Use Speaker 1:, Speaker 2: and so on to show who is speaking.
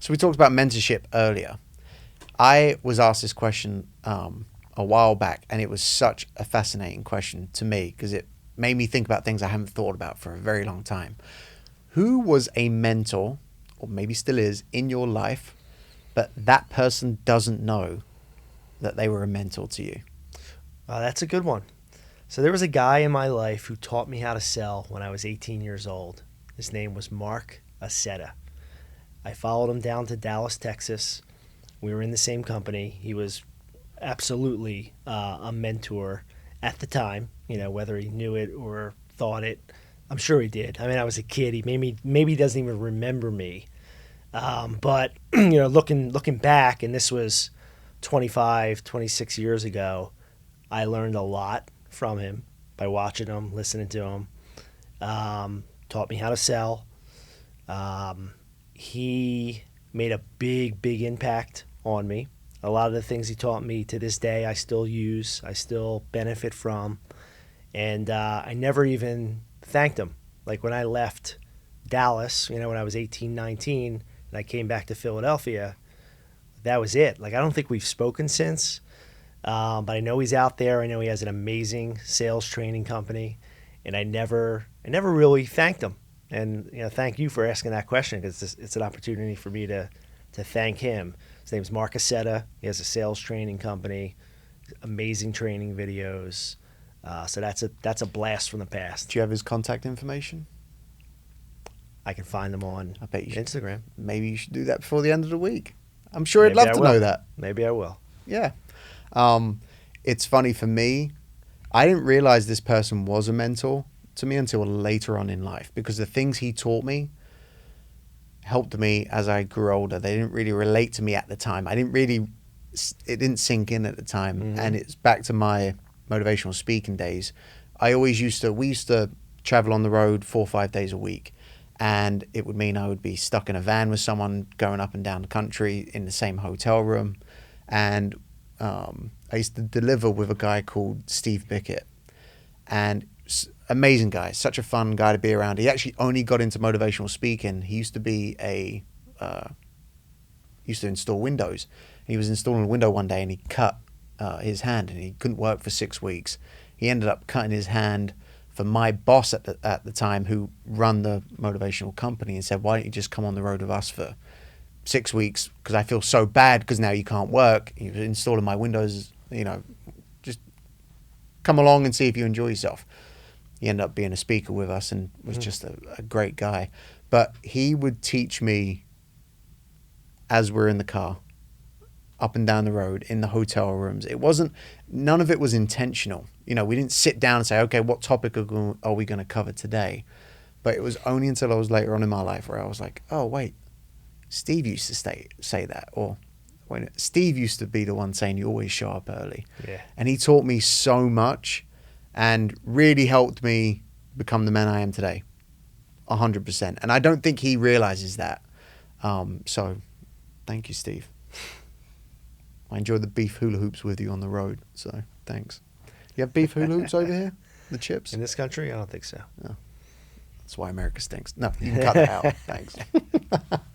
Speaker 1: So we talked about mentorship earlier. I was asked this question a while back, and it was such a fascinating question to me because it made me think about things I haven't thought about for a very long time. Who was a mentor, or maybe still is, in your life, but that person doesn't know that they were a mentor to you?
Speaker 2: That's a good one. So there was a guy in my life who taught me how to sell when I was 18 years old. His name was Mark Aceta. I followed him down to Dallas, Texas. We were in the same company. He was absolutely a mentor at the time, whether he knew it or thought it. I'm sure he did. I mean, I was a kid. He maybe he doesn't even remember me. But looking back, and this was 25, 26 years ago, I learned a lot from him by watching him, listening to him. Taught me how to sell. He made a big impact on me. A lot of the things he taught me to this day, I still use, I still benefit from. And I never even thanked him. Like when I left Dallas, when I was 18, 19, and I came back to Philadelphia, that was it. Like I don't think we've spoken since. But I know he's out there. I know he has an amazing sales training company, and I never really thanked him. And thank you for asking that question because it's an opportunity for me to thank him. His name's Mark Aceta. He has a sales training company, amazing training videos. So that's a blast from the past.
Speaker 1: Do you have his contact information?
Speaker 2: I can find them on
Speaker 1: I bet you should,
Speaker 2: Instagram.
Speaker 1: maybe you should do that before the end of the week. I'm sure he'd
Speaker 2: Maybe
Speaker 1: love
Speaker 2: I
Speaker 1: to
Speaker 2: will.
Speaker 1: know that.
Speaker 2: Maybe I will.
Speaker 1: Yeah. It's funny for me. I didn't realize this person was a mentor to me until later on in life because the things he taught me helped me as I grew older. They didn't really relate to me at the time. It didn't sink in at the time.
Speaker 2: Mm-hmm.
Speaker 1: And it's back to my motivational speaking days. We used to travel on the road 4 or 5 days a week. And it would mean I would be stuck in a van with someone going up and down the country in the same hotel room. And I used to deliver with a guy called Steve Bickett, and amazing guy, such a fun guy to be around. He actually only got into motivational speaking. He used to be used to install windows. He was installing a window one day and he cut his hand and he couldn't work for 6 weeks. He ended up cutting his hand for my boss at the time who run the motivational company and said, why don't you just come on the road with us for 6 weeks because I feel so bad because now you can't work. You're installing my windows, just come along and see if you enjoy yourself. He ended up being a speaker with us and was just a great guy. But he would teach me as we're in the car, up and down the road, in the hotel rooms. None of it was intentional. We didn't sit down and say, okay, what topic are we going to cover today? But it was only until I was later on in my life where I was like, oh, wait, Steve used to say that. Or Steve used to be the one saying you always show up early.
Speaker 2: Yeah.
Speaker 1: And he taught me so much and really helped me become the man I am today. 100%. And I don't think he realizes that. So thank you, Steve. I enjoyed the beef hula hoops with you on the road. So thanks. You have beef hula hoops over here? The chips?
Speaker 2: In this country, I don't think so.
Speaker 1: No. That's why America stinks. No, you can cut that out. Thanks.